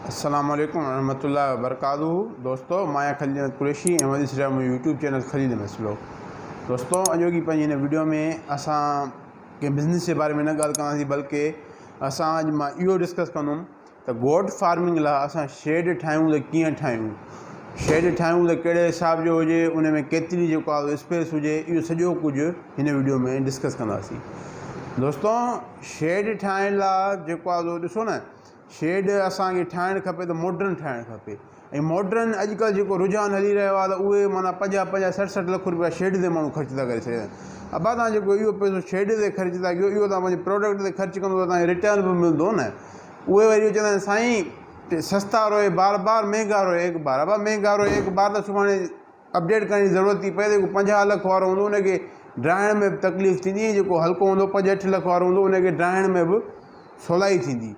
अस्सलाम वालेकुम रहमतुल्लाहि व बरकातहू। दोस्तों माया खलील कुरैशी ऐं वॾी सिरा मुंहिंजो यूट्यूब चैनल खलील मसलो। दोस्तों अॼोकी पंहिंजी हिन वीडियो में असां कंहिं बिज़नेस जे बारे में न ॻाल्हि कंदासीं, बल्कि असां अॼु मां इहो डिस्कस कंदुमि त गोट फार्मिंग लाइ असां शेड ठाहियूं त कीअं ठाहियूं, शेड ठाहियूं त कहिड़े हिसाब जो हुजे, उन में केतिरी जेको आहे स्पेस हुजे, इहो सॼो कुझु हिन वीडियो में डिस्कस कंदासीं। दोस्तों शेड ठाहिण लाइ जेको आहे ॾिसो न, शेड असांखे ठाहिणु खपे त मॉडर्न ठाहिणु खपे। ऐं मॉडर्न अॼुकल्ह जेको रुझान हली रहियो आहे त उहे माना 50-60 लख रुपया शेड ते माण्हू ख़र्च था करे सघनि। अबा तव्हां जेको इहो पैसो शेड ते ख़र्च था कयो, इहो तव्हां पंहिंजे प्रोडक्ट ते ख़र्च कंदो त तव्हांखे रिटर्न बि मिलंदो न। उहे वरी चवंदा आहिनि साईं सस्ता रोए बार बार, महंगा रोए एक बार। अबा महंगा रोए एक बार त सुभाणे अपडेट करण जी ज़रूरत थी पए। जेको 50 लख वारो हूंदो उनखे ड्राइण में बि तकलीफ़ थींदी, जेको हल्को हूंदो 5-8 लख वारो हूंदो उनखे ड्राइण में बि सवलाई थींदी।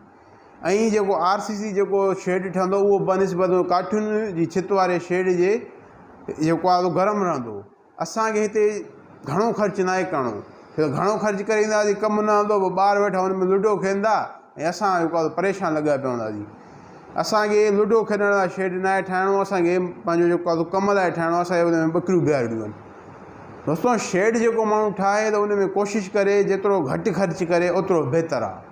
ऐं जेको RCC जेको शेड ठहंदो उहो बनिस्बत काठियुनि जी छित वारे शेड जे जेको आहे गरम रहंदो। असांखे हिते घणो ख़र्चु न आहे करिणो, छो घणो ख़र्चु करे ईंदासीं, कमु न हूंदो, पोइ ॿार वेठा हुन में लूडो खेॾंदा ऐं असां जेको आहे परेशान लॻा पिया हूंदासीं। असांखे लूडो खेॾण लाइ शेड न आहे ठाहिणो, असांखे पंहिंजो जेको आहे कम लाइ ठाहिणो, असांखे हुन में ॿकरियूं बीहारणियूं आहिनि। दोस्तों शेड जेको माण्हू ठाहे त उन में कोशिशि करे जेतिरो घटि ख़र्चु करे ओतिरो बहितरु आहे।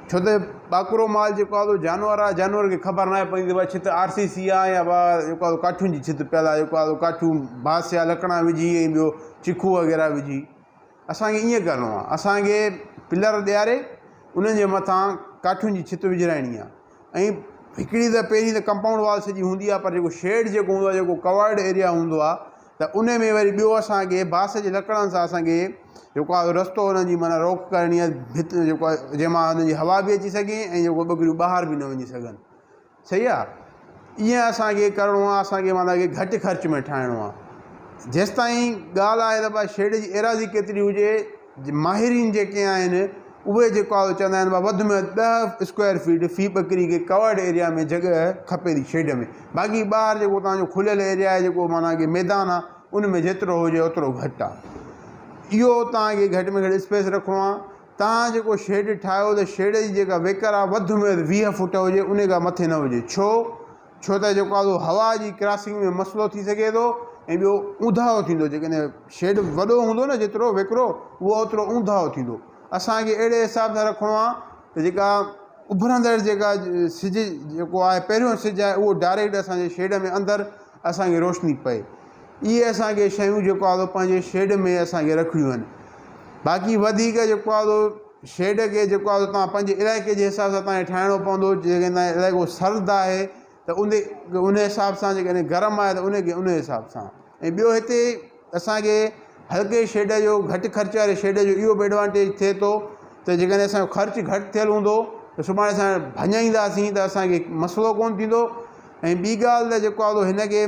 छो त ॿाकरो माल जेको आहे जानवर आहे, जानवर खे ख़बर न आहे पवंदी भाई छित RCC आहे या जेको आहे काठियुनि जी छित पियल आहे, जेको आहे काठियूं बांस या लकड़ा विझी ऐं ॿियो चिखू वग़ैरह विझी। असांखे ईअं करिणो आहे, असांखे पिलर ॾियारे उन्हनि जे मथां काठियुनि जी छित विझराइणी आहे। ऐं हिकिड़ी त पहिरीं त कंपाउंड वॉल सॼी हूंदी आहे, पर जेको शेड जेको हूंदो आहे, जेको कवर्ड एरिया हूंदो आहे, त उन में वरी ॿियो असांखे बांस जे लकड़नि सां असांखे जेको आहे रस्तो हुननि जी माना रोक करणी आहे, भित जेको आहे जंहिंमां हुनजी हवा बि अची सघे ऐं जेको ॿकरियूं ॿाहिरि बि न वञी सघनि। सही आहे, ईअं असांखे करिणो आहे। असांखे माना की घटि ख़र्च में ठाहिणो आहे। जेसिताईं ॻाल्हि आहे त भाई शेड जी एराज़ी केतिरी हुजे, माहिरीन जेके आहिनि उहे जेको आहे चवंदा आहिनि वधि में वधि 10 स्क्वायर फीट फी ॿकरी खे कवर्ड एरिया में जॻह खपे थी शेड में। बाक़ी ॿाहिरि जेको तव्हांजो खुलियल एरिया आहे, जेको माना की मैदान आहे, उन में जेतिरो हुजे ओतिरो घटि आहे। इहो तव्हांखे घटि में घटि स्पेस रखिणो आहे। तव्हां जेको शेड ठाहियो त शेड जी जेका वेकर आहे वधि में वधि 20 फुट हुजे, उन खां मथे न हुजे। छो त जेको आहे हवा जी क्रॉसिंग में मसइलो थी सघे थो ऐं ॿियो ऊंधाओ थींदो। जेकॾहिं शेड वॾो हूंदो न जेतिरो वेकिरो, उहो ओतिरो ऊंधाओ थींदो। असांखे अहिड़े हिसाब सां रखिणो आहे त जेका उभरंदड़ जेका सिज जेको आहे, पहिरियों सिज आहे, उहो डायरेक्ट असांजे शेड में अंदरि असांखे रोशनी पए। इहे असांखे शयूं जेको आहे पंहिंजे शेड में असांखे रखणियूं आहिनि। बाक़ी वधीक जेको आहे शेड खे जेको आहे तव्हां पंहिंजे इलाइक़े जे हिसाब सां तव्हांखे ठाहिणो पवंदो। जेकॾहिं तव्हांजो इलाइक़ो सर्द आहे त उन हिसाब सां, जेकॾहिं गरम आहे त उनखे उन हिसाब सां। ऐं ॿियो हिते असांखे हल्के शेड जो, घटि ख़र्च वारे शेड जो इहो बि एडवांटेज थिए थो त जेकॾहिं असांजो ख़र्चु घटि थियल हूंदो त सुभाणे असां भञाईंदासीं त असांखे मसइलो कोन थींदो। ऐं ॿी ॻाल्हि त जेको आहे हिनखे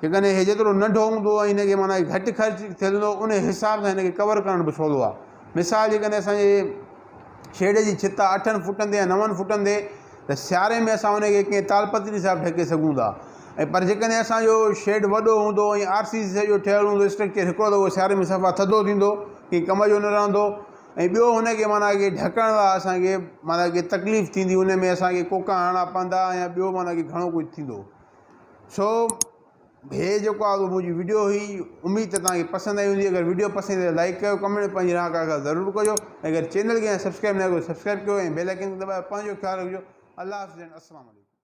जेकॾहिं हे जेतिरो नंढो हूंदो ऐं हिनखे माना घटि ख़र्चु थियल हूंदो, उन हिसाब सां हिनखे कवर करणु बि सवलो आहे। मिसाल जेकॾहिं असांजे शेड जी छित 8 फुटनि ते या 9 फुटनि ते, त सियारे में असां उनखे कंहिं तालपत्री सां ढके सघूं था। ऐं पर जेकॾहिं असांजो शेड वॾो हूंदो ऐं RCC सॼो ठहियलु हूंदो स्ट्रक्चर हिकिड़ो, त उहो सियारे में सफ़ा थधो थींदो, कंहिं कम जो न रहंदो। ऐं ॿियो हुनखे माना की ढकण लाइ असांखे माना की तकलीफ़ थींदी, उन में असांखे कोका हणणा पवंदा या ॿियो माना की घणो कुझु थींदो। सो हे जेको आहे मुंहिंजी वीडियो हुई, उमेद त तव्हांखे पसंदि आई हूंदी। अगरि वीडियो पसंदि आहे त लाइक कयो, कमेंट पंहिंजी राय ज़रूरु कजो। अगरि चैनल खे सब्सक्राइब न कयो, सब्सक्राइब कयो ऐं बेल आइकन दॿायो। पंहिंजो ख़्यालु रखिजो। अल्लाह हाफ़िज़, अस्सलाम वालेकुम।